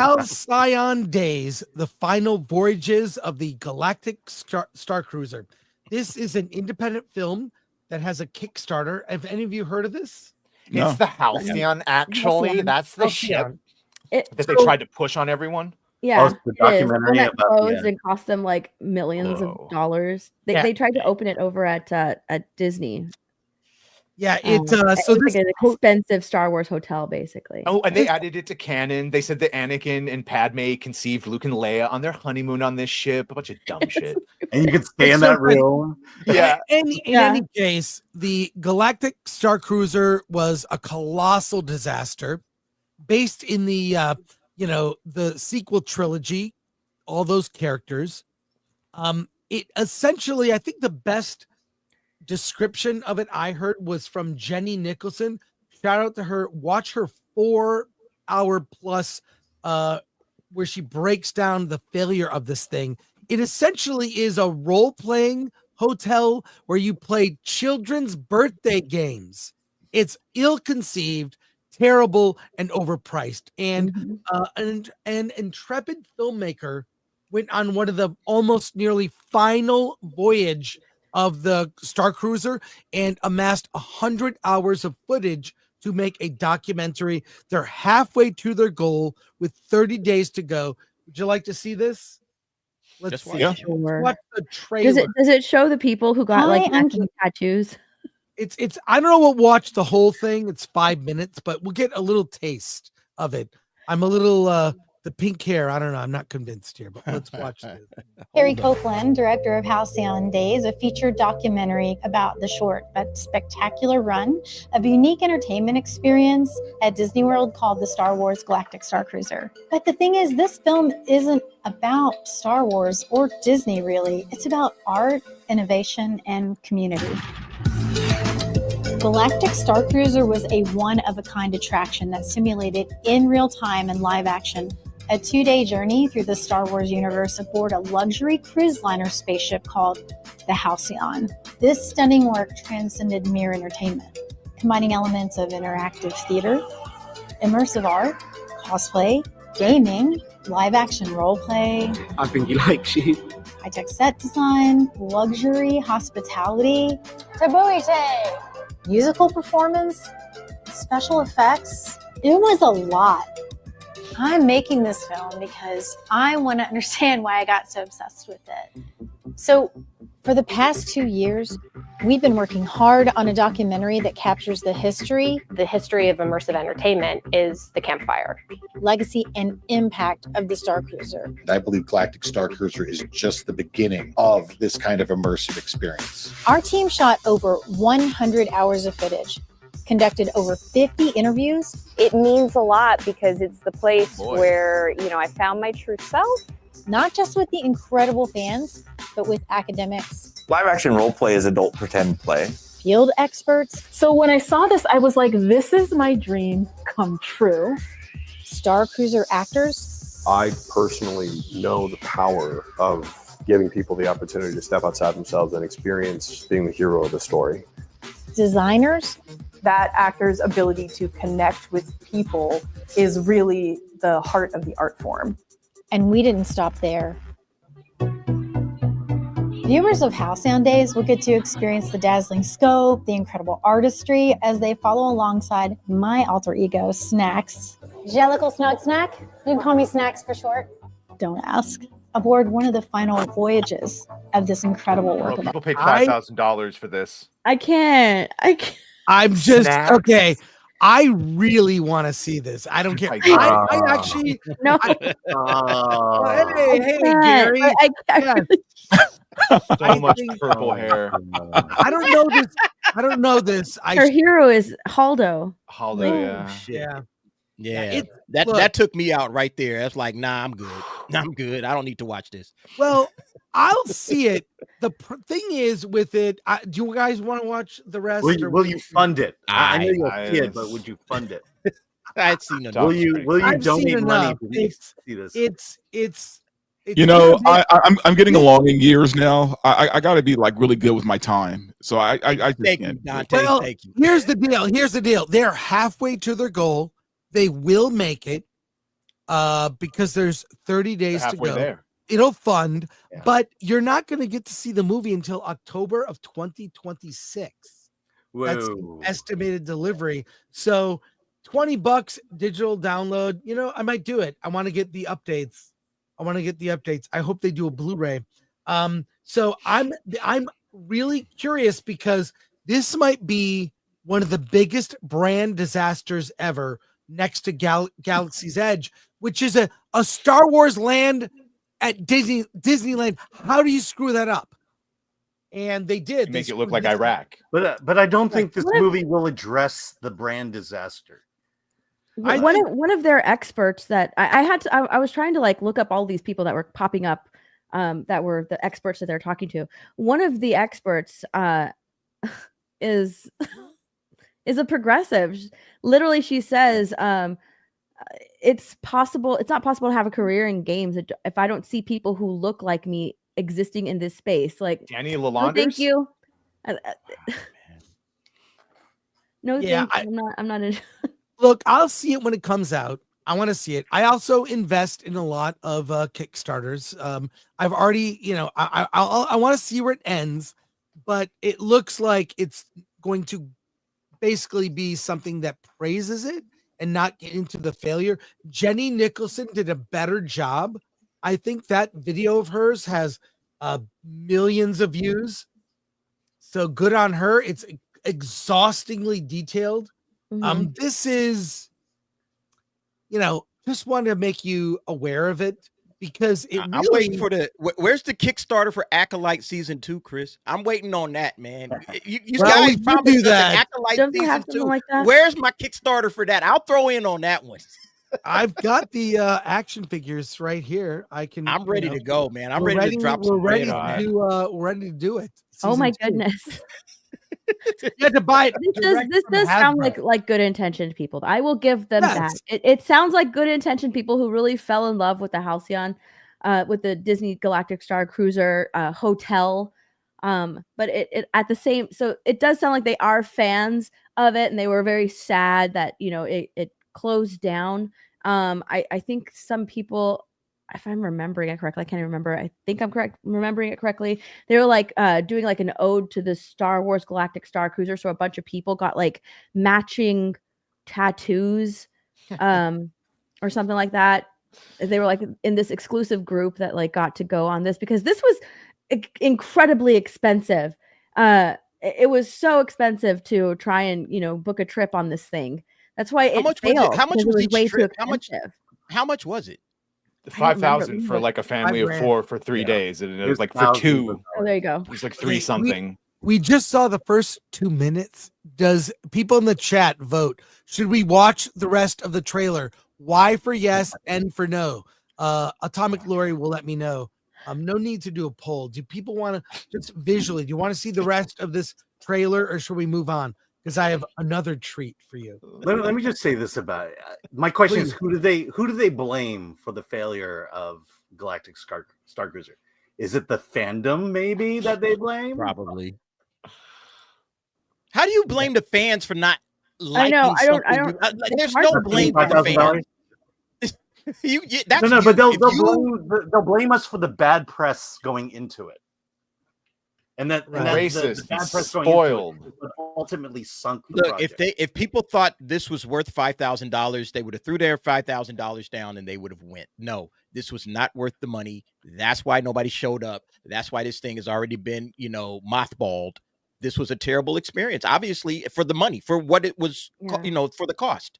HALCYON DAZE, the final voyages of the Galactic Starcruiser. This is an independent film that has a Kickstarter. Have any of you heard of this? No. It's the Halcyon, actually. That's the ship that they tried to push on everyone. Yeah, it's the documentary that about closed and cost them like millions of dollars. They tried to open it over at Disney. Yeah, it's so this like an expensive Star Wars hotel, basically. Oh, and they added it to canon. They said that Anakin and Padme conceived Luke and Leia on their honeymoon on this ship. A bunch of dumb shit. And you could stay in that room. Yeah. In any case, the Galactic Starcruiser was a colossal disaster, based in the the sequel trilogy, all those characters. It essentially, I think the best description of it I heard was from Jenny Nicholson. Shout out to her. Watch her 4-hour plus where she breaks down the failure of this thing. It essentially is a role-playing hotel where you play children's birthday games. It's ill-conceived, terrible, and overpriced. And an intrepid filmmaker went on one of the almost nearly final voyage of the Starcruiser and amassed 100 hours of footage to make a documentary. They're halfway to their goal with 30 days to go. Would you like to see this? Let's watch the trailer. Does it show the people who got matching tattoos? It's I don't know what watch the whole thing. It's 5 minutes, but we'll get a little taste of it. I'm a little the pink hair. I don't know. I'm not convinced here, but let's watch this. Harry Copeland, director of Halcyon Daze, a featured documentary about the short but spectacular run of a unique entertainment experience at Disney World called the Star Wars Galactic Starcruiser. But the thing is, this film isn't about Star Wars or Disney, really. It's about art, innovation, and community. Galactic Starcruiser was a one-of-a-kind attraction that simulated in real time and live action a 2-day journey through the Star Wars universe aboard a luxury cruise liner spaceship called the Halcyon. This stunning work transcended mere entertainment, combining elements of interactive theater, immersive art, cosplay, gaming, live-action roleplay. I think you like shit. High-tech set design, luxury, hospitality, musical performance, special effects. It was a lot. I'm making this film because I want to understand why I got so obsessed with it. So for the past 2 years, we've been working hard on a documentary that captures the history. The history of immersive entertainment is the campfire. Legacy and impact of the Starcruiser. I believe Galactic Starcruiser is just the beginning of this kind of immersive experience. Our team shot over 100 hours of footage, conducted over 50 interviews. It means a lot because it's the place where, I found my true self. Not just with the incredible fans, but with academics. Live action role play is adult pretend play. Field experts. So when I saw this, I was like, this is my dream come true. Starcruiser actors. I personally know the power of giving people the opportunity to step outside themselves and experience being the hero of the story. Designers. That actor's ability to connect with people is really the heart of the art form. And we didn't stop there. Viewers of Halcyon Daze will get to experience the dazzling scope, the incredible artistry as they follow alongside my alter ego, Snacks. Jellicle Snug Snack? You can call me Snacks for short. Don't ask. Aboard one of the final voyages of this incredible work. Well, people paid $5,000 for this. I can't. I'm just Snacks. okay. I really want to see this. I don't care. I actually no. Hey, Gary. So much purple hair. I don't know this. Her hero is Haldo. Yeah. That took me out right there. That's like, nah, I'm good. I'm good. I don't need to watch this. Well, I'll see it. The thing is with it, do you guys want to watch the rest? Will you fund it? I know you're a kid, but would you fund it? I'd seen enough. Will you donate money to see this? It's I'm getting along in years now. I got to be like really good with my time. So I thank you, Dante. Well, thank you. Here's the deal. They're halfway to their goal. They will make it. because there's 30 days to halfway go. there. It'll fund, but you're not going to get to see the movie until October of 2026. That's the estimated delivery. So $20 digital download, you know, I might do it. I want to get the updates. I hope they do a Blu-ray. So I'm really curious because this might be one of the biggest brand disasters ever, next to Galaxy's Edge, which is a Star Wars land at Disneyland. How do you screw that up? And they did. Make it look like Iraq. But I don't think this movie will address the brand disaster. One of their experts that I was trying to like look up all these people that were popping up, that were the experts that they're talking to. One of the experts is a progressive. Literally, she says it's not possible to have a career in games if I don't see people who look like me existing in this space. Like Danny Lalonde. No, thank you. No, thank you. I'm not in. Look, I'll see it when it comes out. I want to see it. I also invest in a lot of Kickstarters. I've already, you know, I want to see where it ends, but it looks like it's going to basically be something that praises it and not get into the failure. Jenny Nicholson did a better job. I think that video of hers has millions of views. So good on her. It's exhaustingly detailed. This is, you know, just wanted to make you aware of it because I'm waiting for where's the Kickstarter for Acolyte Season 2, Chris? I'm waiting on that, man. You guys probably do that. Acolyte Season 2. Like where's my Kickstarter for that? I'll throw in on that one. I've got the action figures right here. I'm ready to go, man. I'm ready to drop some bread on that. We're ready to do it. Oh my goodness. You had to buy it. This does sound like good intentioned people. I will give them that. It sounds like good intentioned people who really fell in love with the Halcyon, with the Disney Galactic Star Cruiser hotel. But it at the same, so it does sound like they are fans of it, and they were very sad that, you know, it closed down. I think some people, if I'm remembering it correctly, I can't even remember. I think I'm remembering it correctly. They were like doing like an ode to the Star Wars Galactic Star Cruiser. So a bunch of people got like matching tattoos, or something like that. They were like in this exclusive group that like got to go on this because this was incredibly expensive. It was so expensive to try and, you know, book a trip on this thing. That's why it failed. How much was each way trip? too expensive. How much was it? 5,000 for like a family of 4 for 3 days, and it was like for 2. Oh, there you go. It was like 3 something. We just saw the first 2 minutes. Does people in the chat vote? Should we watch the rest of the trailer? Y for yes, N for no. Atomic Lori will let me know. No need to do a poll. Do people want to just visually? Do you want to see the rest of this trailer, or should we move on? Because I have another treat for you. Let me just say this about it. My question is, who do they blame for the failure of Galactic Star Cruiser? Is it the fandom maybe that they blame? Probably. How do you blame the fans for not liking I don't. There's no blame for the fans. But they'll blame us for the bad press going into it. And that racist, the bad press spoiled, but ultimately sunk the project. If people thought this was worth $5,000, they would have threw their $5,000 down and they would have went. No, this was not worth the money. That's why nobody showed up. That's why this thing has already been, you know, mothballed. This was a terrible experience, obviously, for the money, for what it was, you know, for the cost.